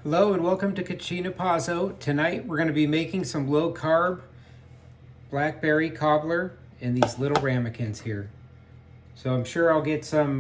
Hello and welcome to Cucina Pazzo. Tonight we're going to be making some low carb blackberry cobbler in these little ramekins here. So I'm sure I'll get some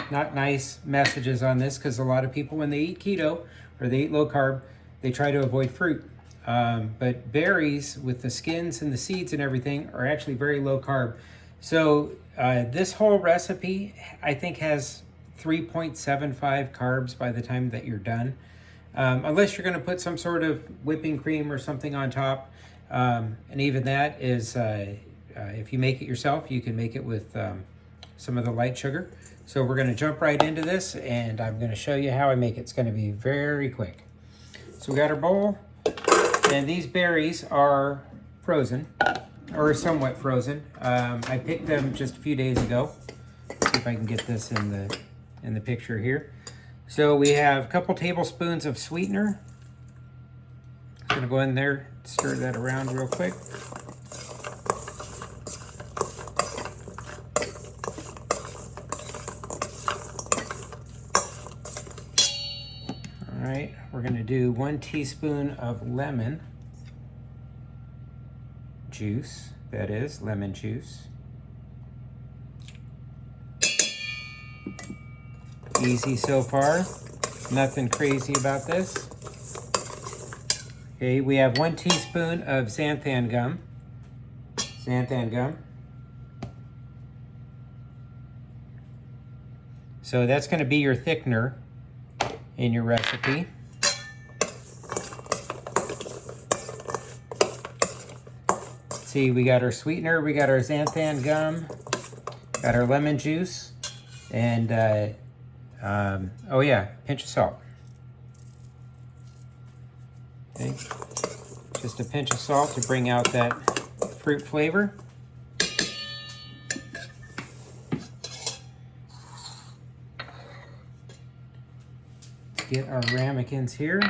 not nice messages on this because a lot of people when they eat keto or they eat low carb, they try to avoid fruit. But berries with the skins and the seeds and everything are actually very low carb. So this whole recipe I think has 3.75 carbs by the time that you're done. Unless you're going to put some sort of whipping cream or something on top. And even that is, if you make it yourself, you can make it with some of the light sugar. So we're going to jump right into this and I'm going to show you how I make it. It's going to be very quick. So we got our bowl and these berries are frozen or somewhat frozen. I picked them just a few days ago. See if I can get this in the picture here. So we have a couple tablespoons of sweetener. I'm gonna go in there, stir that around real quick. All right, we're gonna do 1 teaspoon of lemon juice, that is lemon juice. Easy so far, nothing crazy about this. Okay, we have 1 teaspoon of xanthan gum. So that's going to be your thickener in your recipe. Let's see, we got our sweetener, we got our xanthan gum, got our lemon juice, and oh yeah, pinch of salt. Okay, just a pinch of salt to bring out that fruit flavor. Let's get our ramekins here.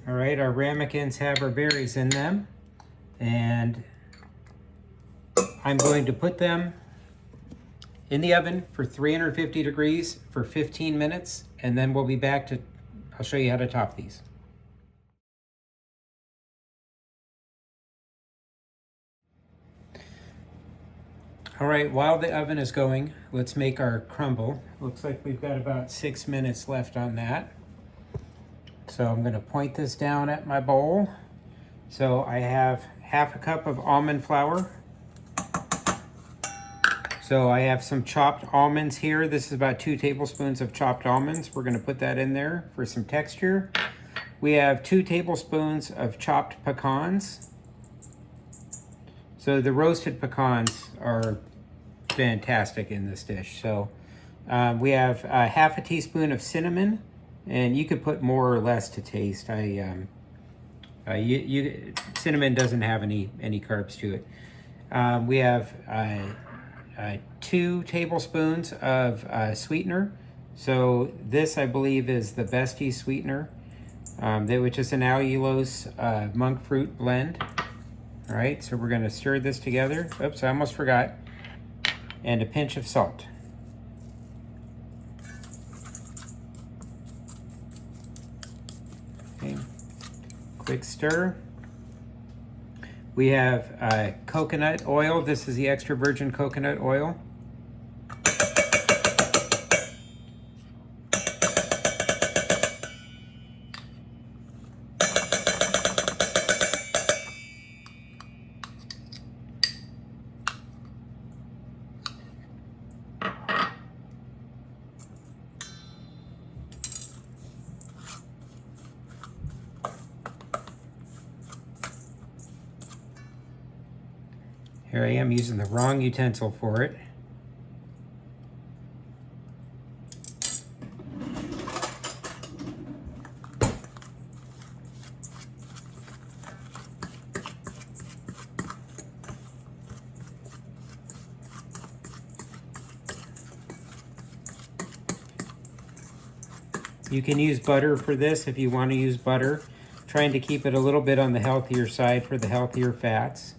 All right, our ramekins have our berries in them, and I'm going to put them in the oven for 350 degrees for 15 minutes, and then we'll be back to, I'll show you how to top these. All right, while the oven is going, let's make our crumble. Looks like we've got about 6 minutes left on that. So I'm going to point this down at my bowl. So I have half a cup of almond flour. So I have some chopped almonds here. This is about 2 tablespoons of chopped almonds. We're going to put that in there for some texture. We have 2 tablespoons of chopped pecans. So the roasted pecans are fantastic in this dish. So we have half a teaspoon of cinnamon. And you could put more or less to taste. Cinnamon doesn't have any carbs to it. We have 2 tablespoons of sweetener. So this, I believe, is the Besti sweetener, which is an allulose monk fruit blend. All right, so we're going to stir this together. Oops, I almost forgot. And a pinch of salt. Okay. Quick stir. We have coconut oil. This is the extra virgin coconut oil. Here I am using the wrong utensil for it. You can use butter for this if you want to use butter. Trying to keep it a little bit on the healthier side for the healthier fats.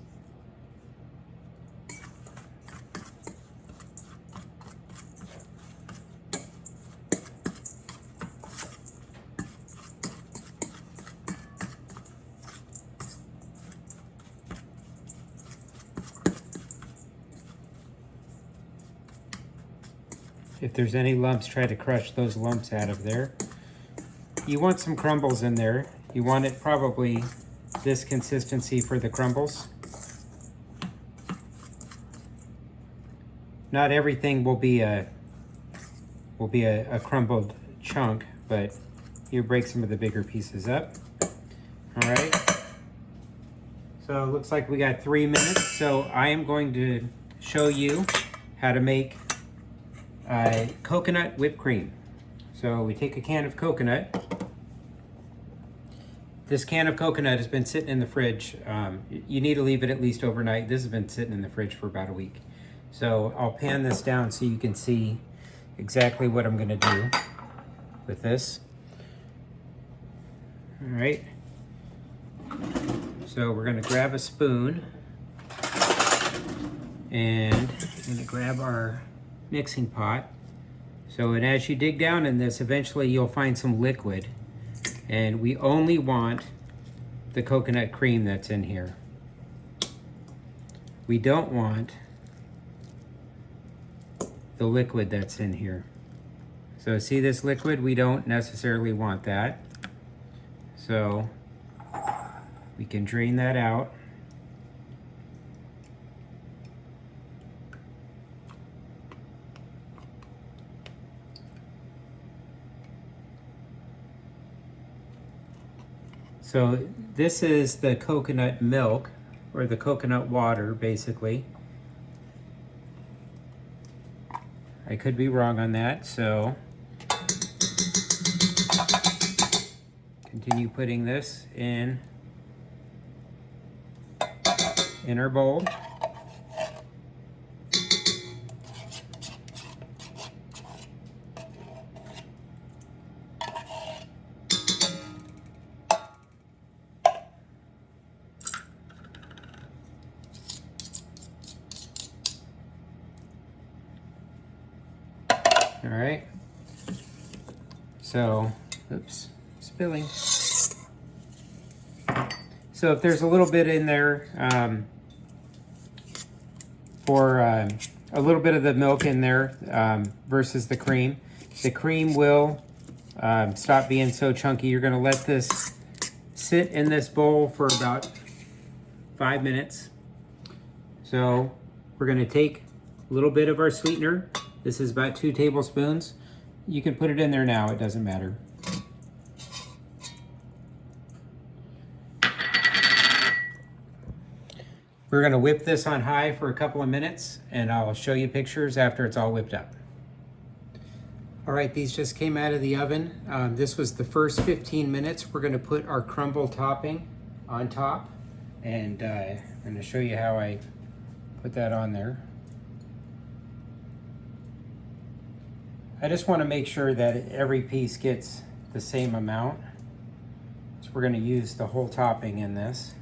If there's any lumps, try to crush those lumps out of there. You want some crumbles in there. You want it probably this consistency for the crumbles. Not everything will be a crumbled chunk, but you break some of the bigger pieces up. All right. So it looks like we got 3 minutes. So I am going to show you how to make coconut whipped cream. So we take a can of coconut. This can of coconut has been sitting in the fridge. You need to leave it at least overnight. This has been sitting in the fridge for about a week. So I'll pan this down so you can see exactly what I'm gonna do with this. All right. So we're gonna grab a spoon and we're gonna grab our mixing pot. So, and as you dig down in this, eventually you'll find some liquid. And we only want the coconut cream that's in here. We don't want the liquid that's in here. So see this liquid? We don't necessarily want that. So we can drain that out. So this is the coconut milk, or the coconut water, basically. I could be wrong on that, so continue putting this in our bowl. All right, so, oops, spilling. So if there's a little bit in there for a little bit of the milk in there versus the cream will stop being so chunky. You're gonna let this sit in this bowl for about 5 minutes. So we're gonna take a little bit of our sweetener. This is about 2 tablespoons. You can put it in there now, it doesn't matter. We're gonna whip this on high for a couple of minutes and I'll show you pictures after it's all whipped up. All right, these just came out of the oven. This was the first 15 minutes. We're gonna put our crumble topping on top and I'm gonna show you how I put that on there. I just want to make sure that every piece gets the same amount. So we're going to use the whole topping in this.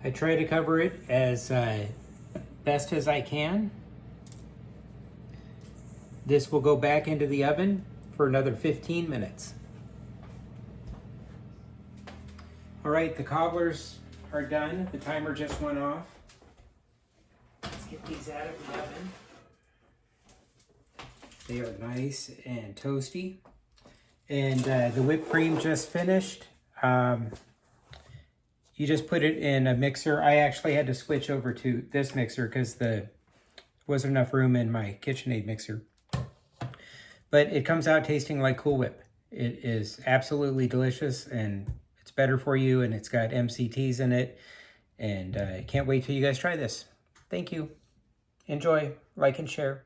I try to cover it as best as I can. This will go back into the oven for another 15 minutes. All right, the cobblers are done. The timer just went off. Let's get these out of the oven. They are nice and toasty. And the whipped cream just finished. You just put it in a mixer. I actually had to switch over to this mixer because there wasn't enough room in my KitchenAid mixer. But it comes out tasting like Cool Whip. It is absolutely delicious, and it's better for you, and it's got MCTs in it. And I can't wait till you guys try this. Thank you. Enjoy, like, and share.